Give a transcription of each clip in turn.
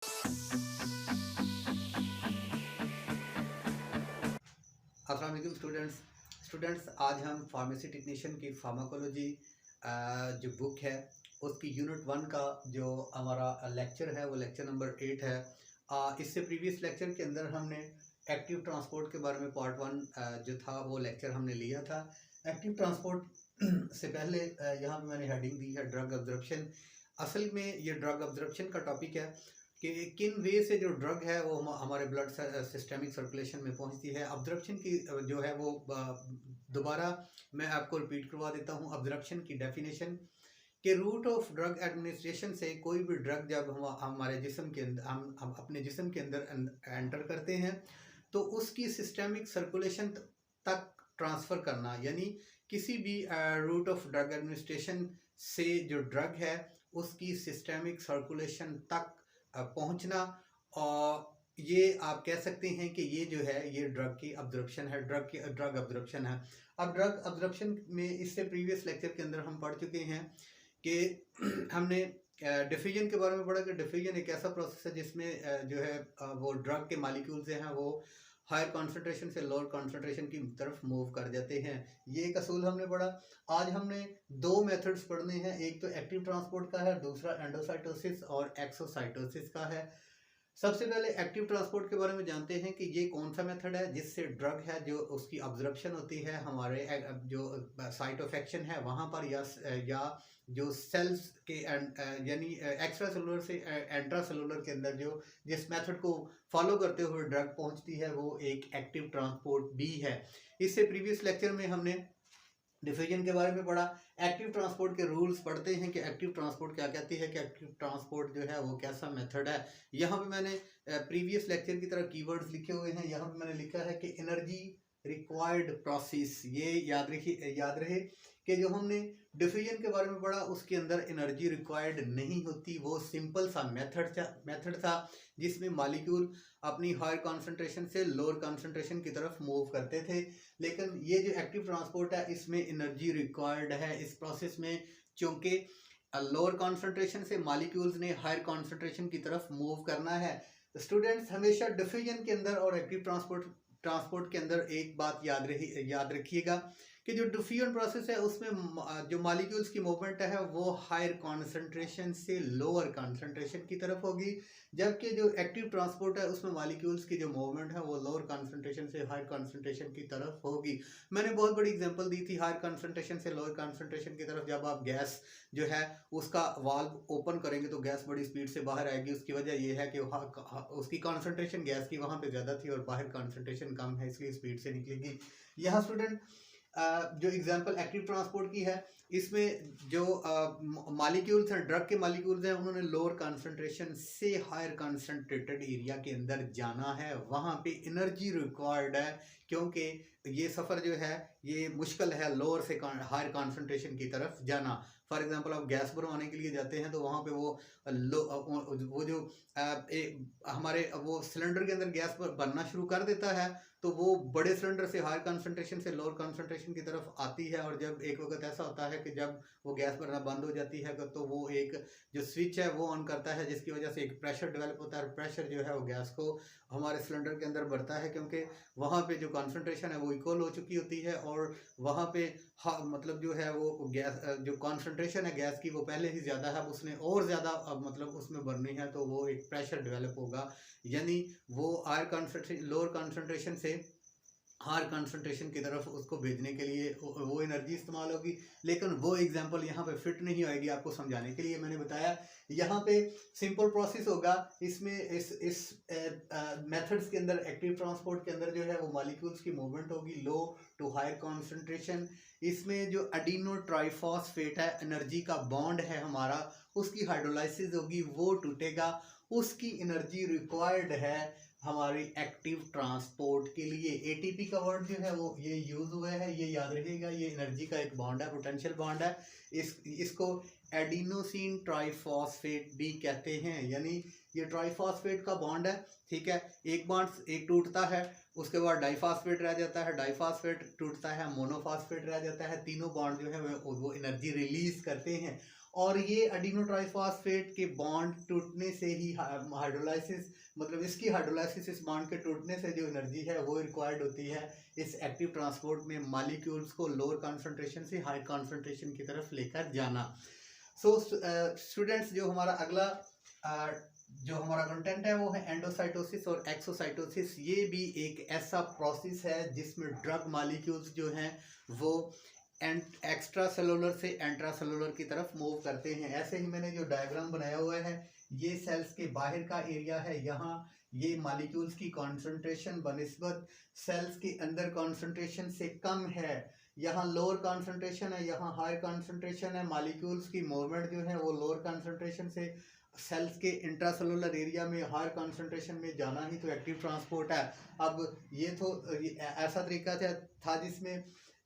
अस्सलाम वालेकुम स्टूडेंट्स आज हम फार्मेसी टेक्नीशियन की फार्माकोलॉजी जो बुक है उसकी यूनिट 1 का जो हमारा लेक्चर है वो लेक्चर नंबर 8 है। इससे प्रीवियस लेक्चर के अंदर हमने एक्टिव ट्रांसपोर्ट के बारे में पार्ट 1 जो था वो लेक्चर हमने लिया था। एक्टिव ट्रांसपोर्ट से पहले यहाँ पे मैंने हेडिंग दी है ड्रग अब्जॉर्प्शन। असल में ये ड्रग अब्जॉर्प्शन का टॉपिक है कि किन वे से जो ड्रग है वो हमारे ब्लड सिस्टमिक सर्कुलेशन में पहुंचती है। अब्जॉर्प्शन की जो है वो दोबारा मैं आपको रिपीट करवा देता हूं। अब्जॉर्प्शन की डेफिनेशन कि रूट ऑफ ड्रग एडमिनिस्ट्रेशन से कोई भी ड्रग जब हम हमारे जिस्म के अंदर हम अपने जिस्म के अंदर एंटर करते हैं तो उसकी सिस्टमिक सर्कुलेशन तक ट्रांसफ़र करना, यानी किसी भी रूट ऑफ ड्रग एडमिनिस्ट्रेशन से जो ड्रग है उसकी सिस्टमिक सर्कुलेशन तक पहुंचना। और ये आप कह सकते हैं कि ये जो है ये ड्रग की अब्जॉर्प्शन है, ड्रग अब्जॉर्प्शन है। अब ड्रग अब्जॉर्प्शन में इससे प्रीवियस लेक्चर के अंदर हम पढ़ चुके हैं कि हमने डिफ्यूजन के बारे में पढ़ा कि डिफ्यूजन एक ऐसा प्रोसेस है जिसमें जो है वो ड्रग के मालिक्यूल्स हैं वो हायर कॉन्सेंट्रेशन से लोअर कॉन्सेंट्रेशन की तरफ मूव कर जाते हैं। ये एक असूल हमने पढ़ा। आज हमने दो मेथड्स पढ़ने हैं, एक तो एक्टिव ट्रांसपोर्ट का है, दूसरा एंडोसाइटोसिस और एक्सोसाइटोसिस का है। सबसे पहले एक्टिव ट्रांसपोर्ट के बारे में जानते हैं कि ये कौन सा मेथड है जिससे ड्रग है जो उसकी अब्जॉर्प्शन होती है हमारे जो साइट ऑफ एक्शन है वहाँ पर, या जो सेल्स के यानी एक्स्ट्रा सेलुलर से एंट्रा सेलुलर के अंदर जो जिस मेथड को फॉलो करते हुए ड्रग पहुँचती है वो एक एक्टिव ट्रांसपोर्ट भी है। इससे प्रीवियस लेक्चर में हमने डिफ्यूजन के बारे में पढ़ा। एक्टिव ट्रांसपोर्ट के रूल्स पढ़ते हैं कि एक्टिव ट्रांसपोर्ट क्या कहती है, कि एक्टिव ट्रांसपोर्ट जो है वो कैसा मेथड है। यहाँ पे मैंने प्रीवियस लेक्चर की तरह कीवर्ड्स लिखे हुए हैं। यहाँ पे मैंने लिखा है कि एनर्जी रिक्वायर्ड प्रोसेस। ये याद रहे कि जो हमने डिफ्यूजन के बारे में पढ़ा उसके अंदर एनर्जी रिक्वायर्ड नहीं होती, वो सिंपल सा मेथड था जिसमें मॉलिक्यूल अपनी हायर कॉन्सेंट्रेशन से लोअर कॉन्सेंट्रेशन की तरफ मूव करते थे। लेकिन ये जो एक्टिव ट्रांसपोर्ट है इसमें एनर्जी रिक्वायर्ड है इस प्रोसेस में, चूँकि लोअर कॉन्सेंट्रेशन से मॉलिक्यूल्स ने हायर कॉन्सेंट्रेशन की तरफ मूव करना है। स्टूडेंट्स हमेशा डिफ्यूजन के अंदर और एक्टिव ट्रांसपोर्ट के अंदर एक बात याद रखिएगा कि जो डिफ्यूजन प्रोसेस है उसमें जो मॉलिक्यूल्स की मूवमेंट है वो हायर कॉन्सेंट्रेशन से लोअर कॉन्सेंट्रेशन की तरफ होगी, जबकि जो एक्टिव ट्रांसपोर्ट है उसमें मॉलिक्यूल्स की जो मूवमेंट है वो लोअर कॉन्सेंट्रेशन से हायर कॉन्सेंट्रेशन की तरफ होगी। मैंने बहुत बड़ी एग्जांपल दी थी हायर कॉन्सेंट्रेशन से लोअर कॉन्सेंट्रेशन की तरफ। जब आप गैस जो है उसका वाल्व ओपन करेंगे तो गैस बड़ी स्पीड से बाहर आएगी। उसकी वजह यह है कि उसकी कॉन्सेंट्रेशन गैस की वहाँ पे ज़्यादा थी और बाहर कॉन्सेंट्रेशन कम है, इसलिए स्पीड से निकलेगी। यहाँ स्टूडेंट जो एग्जांपल एक्टिव ट्रांसपोर्ट की है इसमें जो मॉलिक्यूल्स हैं, ड्रग के मॉलिक्यूल्स हैं, उन्होंने लोअर कॉन्सेंट्रेशन से हायर कॉन्सेंट्रेटेड एरिया के अंदर जाना है। वहाँ पे एनर्जी रिक्वायर्ड है क्योंकि ये सफ़र जो है ये मुश्किल है लोअर से हायर कॉन्सेंट्रेशन की तरफ जाना। फॉर एग्जांपल आप गैस भरवाने के लिए जाते हैं तो वहाँ पे वो जो हमारे वो सिलेंडर के अंदर गैस बनना शुरू कर देता है तो वो बड़े सिलेंडर से हायर कॉन्सेंट्रेशन से लोअर कॉन्सेंट्रेशन की तरफ आती है। और जब एक वक्त ऐसा होता है कि जब वो गैस भरना बंद हो जाती है तो वो एक जो स्विच है वो ऑन करता है, जिसकी वजह से एक प्रेशर डेवलप होता है। प्रेशर जो है वो गैस को हमारे सिलेंडर के अंदर बढ़ता है क्योंकि वहाँ पे जो कॉन्सेंट्रेशन है वो इक्वल हो चुकी होती है और वहाँ पे मतलब जो है वो गैस जो कॉन्सेंट्रेशन है गैस की वो पहले ही ज़्यादा है, उसने और ज़्यादा मतलब उसमें भरनी है तो वो एक प्रेशर डेवलप होगा, यानी वो हायर कॉन्सेंट्रेशन लोअर कॉन्सेंट्रेशन से हायर कॉन्सेंट्रेशन की तरफ उसको भेजने के लिए वो एनर्जी इस्तेमाल होगी। लेकिन वो एग्जांपल यहाँ पे फिट नहीं होएगी आपको समझाने के लिए। मैंने बताया यहाँ पे सिंपल प्रोसेस होगा। इसमें इस मेथड्स के अंदर एक्टिव ट्रांसपोर्ट के अंदर जो है वो मॉलिक्यूल्स की मूवमेंट होगी लो टू हायर कॉन्सेंट्रेशन। इसमें जो एडिनो ट्राइफॉस्फेट है, एनर्जी का बॉन्ड है हमारा, उसकी हाइड्रोलाइसिस होगी, वो टूटेगा, उसकी एनर्जी रिक्वायर्ड है हमारी एक्टिव ट्रांसपोर्ट के लिए। एटीपी का वर्ड जो है वो ये यूज हुआ है, ये याद रखिएगा। ये एनर्जी का एक बॉन्ड है, पोटेंशियल बॉन्ड है। इसको एडिनोसिन ट्राइफॉस्फेट भी कहते हैं, यानी ये ट्राइफॉस्फेट का बॉन्ड है। ठीक है, एक बॉन्ड एक टूटता है, उसके बाद डाइफॉस्फेट रह जाता है, डाइफॉस्फेट टूटता है, मोनोफॉस्फेट रह जाता है। तीनों बॉन्ड जो है वो एनर्जी रिलीज करते हैं और ये एडिनो ट्राइफॉस्फेट के बॉन्ड टूटने से ही हाइड्रोलाइसिस, मतलब इसकी हाइड्रोलाइसिस, इस बॉन्ड के टूटने से जो एनर्जी है वो रिक्वायर्ड होती है इस एक्टिव ट्रांसपोर्ट में मॉलिक्यूल्स को लोअर कॉन्सेंट्रेशन से हाई कॉन्सेंट्रेशन की तरफ लेकर जाना। सो स्टूडेंट्स, जो हमारा अगला जो हमारा कंटेंट है वो है एंडोसाइटोसिस और एक्सोसाइटोसिस। ये भी एक ऐसा प्रोसेस है जिसमें ड्रग मॉलिक्यूल्स जो हैं वो एक्स्ट्रा सेलुलर से इंट्रा सेलुलर की तरफ मूव करते हैं। ऐसे ही मैंने जो डायग्राम बनाया हुआ है, ये सेल्स के बाहर का एरिया है। यहाँ ये मॉलिक्यूल्स की कॉन्सेंट्रेशन बनिस्बत सेल्स के अंदर कॉन्सेंट्रेशन से कम है। यहाँ लोअर कॉन्सेंट्रेशन है, यहाँ हाई कॉन्सेंट्रेशन है। मॉलिक्यूल्स की मूवमेंट जो है वो लोअर कॉन्सेंट्रेशन से सेल्स के इंट्रासेलुलर एरिया में हायर कॉन्सेंट्रेशन में जाना ही तो एक्टिव ट्रांसपोर्ट है। अब ये तो ऐसा तरीका था जिसमें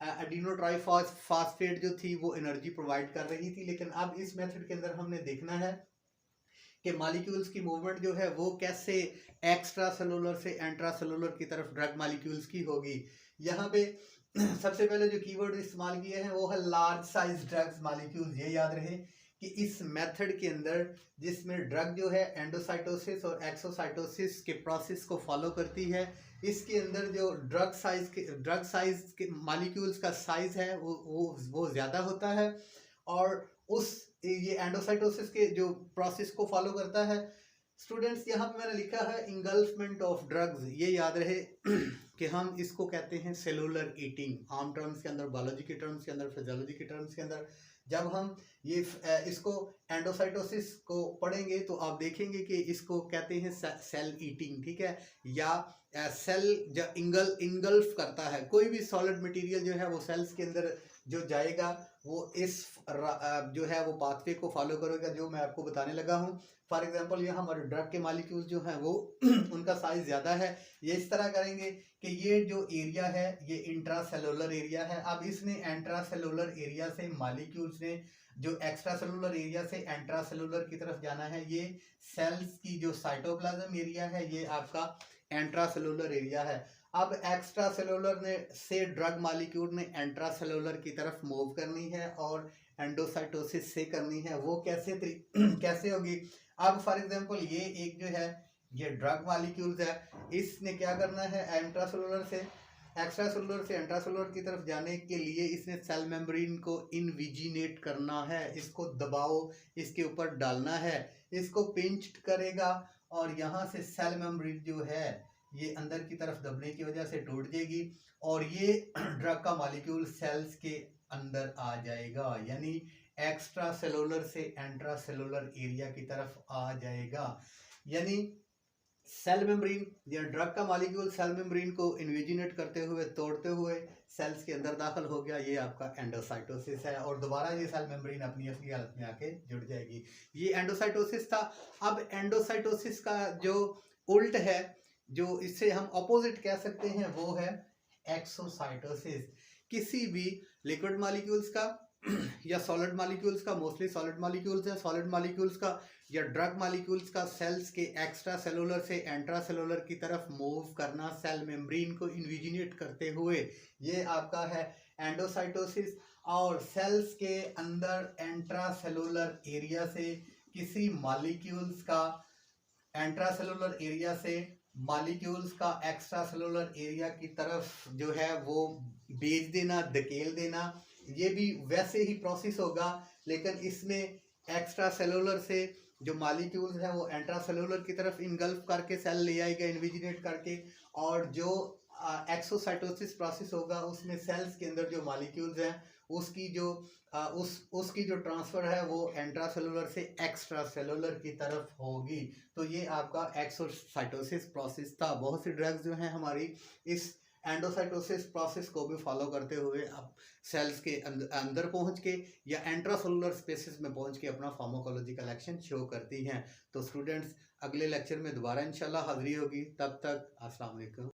एडिनो ट्राइफॉस्फेट जो थी वो एनर्जी प्रोवाइड कर रही थी, लेकिन अब इस मेथड के अंदर हमने देखना है कि मॉलिक्यूल्स की मूवमेंट जो है वो कैसे एक्स्ट्रा सेलुलर से इंट्रा सेलुलर की तरफ ड्रग मॉलिक्यूल्स की होगी। यहाँ पे सबसे पहले जो कीवर्ड इस्तेमाल किए हैं वो है लार्ज साइज ड्रग्स मॉलिक्यूल्स। ये याद रहे कि इस मेथड के अंदर जिसमें ड्रग जो है एंडोसाइटोसिस और एक्सोसाइटोसिस के प्रोसेस को फॉलो करती है, इसके अंदर जो ड्रग साइज के मॉलिक्यूल्स का साइज है वो ज़्यादा होता है, और ये एंडोसाइटोसिस के जो प्रोसेस को फॉलो करता है। स्टूडेंट्स, यहाँ पे मैंने लिखा है इंगल्फमेंट ऑफ ड्रग्स। ये याद रहे कि हम इसको कहते हैं सेलुलर ईटिंग, आम टर्म्स के अंदर, बायोलॉजी के टर्म्स के अंदर, फिजियोलॉजी के टर्म्स के अंदर। जब हम ये इसको एंडोसाइटोसिस को पढ़ेंगे तो आप देखेंगे कि इसको कहते हैं सेल ईटिंग, ठीक है, या सेल जो इंगल्फ करता है। कोई भी सॉलिड मटेरियल जो है वो सेल्स के अंदर जो जाएगा वो इस जो है वो पाथवे को फॉलो करेगा जो मैं आपको बताने लगा हूँ। फॉर एग्जांपल, ये हमारे ड्रग के मॉलिक्यूल्स जो हैं वो उनका साइज ज़्यादा है। ये इस तरह करेंगे कि ये जो एरिया है ये इंट्रासेलुलर एरिया है। अब इसने इंट्रासेलुलर एरिया से मॉलिक्यूल्स ने जो एक्स्ट्रा सेलुलर एरिया से इंट्रासेलुलर की तरफ जाना है। ये सेल्स की जो साइटोप्लाज्म एरिया है ये आपका इंट्रासेलुलर एरिया है। अब एक्स्ट्रा सेलुलर ने से ड्रग मॉलिक्यूल ने इंट्रासेलुलर की तरफ मूव करनी है और एंडोसाइटोसिस से करनी है। वो कैसे होगी? अब फॉर एग्जांपल, ये एक जो है ये ड्रग मॉलिक्यूल्स है, इसने क्या करना है, इंट्रासेलुलर से एक्स्ट्रा सेलुलर से इंट्रासेलुलर की तरफ जाने के लिए इसने सेल मेम्ब्रेन को इनविजिनेट करना है। इसको दबाव इसके ऊपर डालना है, इसको पिंच करेगा और यहाँ से सेल मेम्ब्रेन जो है ये अंदर की तरफ दबने की वजह से टूट जाएगी और ये ड्रग का मॉलिक्यूल सेल्स के अंदर आ जाएगा, यानी एक्स्ट्रा सेलुलर से इंट्रा सेलुलर एरिया की तरफ आ जाएगा। यानी सेल मेम्ब्रेन या ड्रग का मॉलिक्यूल सेल मेम्ब्रेन को इन्विजिनेट करते हुए तोड़ते हुए सेल्स के अंदर दाखिल हो गया, ये आपका एंडोसाइटोसिस है, और दोबारा ये सेल मेम्ब्रेन अपनी असली हालत में आके जुड़ जाएगी। ये एंडोसाइटोसिस था। अब एंडोसाइटोसिस का जो उल्ट है, जो इससे हम अपोजिट कह सकते हैं, वो है एक्सोसाइटोसिस। किसी भी लिक्विड मॉलिक्यूल्स का या सॉलिड मॉलिक्यूल्स का, मोस्टली सॉलिड मॉलिक्यूल्स है, सॉलिड मॉलिक्यूल्स का या ड्रग मॉलिक्यूल्स का सेल्स के एक्स्ट्रा सेलुलर से इंट्रा सेलुलर की तरफ मूव करना सेल मेम्ब्रेन को इन्विजिनेट करते हुए, ये आपका है एंडोसाइटोसिस। और सेल्स के अंदर इंट्रा सेलुलर एरिया से किसी मॉलिक्यूल्स का इंट्रा सेलुलर एरिया से मॉलिक्यूल्स का एक्स्ट्रा सेलुलर एरिया की तरफ जो है वो भेज देना, धकेल देना, ये भी वैसे ही प्रोसेस होगा, लेकिन इसमें एक्स्ट्रा सेलुलर से जो मॉलिक्यूल्स हैं वो इंट्रा सेलुलर की तरफ इनगल्फ करके सेल ले आएगा इन्विजिनेट करके, और जो एक्सोसाइटोसिस प्रोसेस होगा उसमें सेल्स के अंदर जो मॉलिक्यूल्स हैं उसकी जो उसकी जो ट्रांसफ़र है वो इंट्रा सेलुलर से एक्स्ट्रा सेलुलर की तरफ होगी। तो ये आपका एक्सोसाइटोसिस प्रोसेस था। बहुत सी ड्रग्स जो हैं हमारी इस एंडोसाइटोसिस प्रोसेस को भी फॉलो करते हुए अब सेल्स के अंदर पहुंच के या इंट्रासेलुलर स्पेसेस में पहुंच के अपना फार्माकोलॉजिकल एक्शन शो करती हैं। तो स्टूडेंट्स, अगले लेक्चर में दोबारा इंशाल्लाह हाजिरी होगी। तब तक अस्सलाम वालेकुम।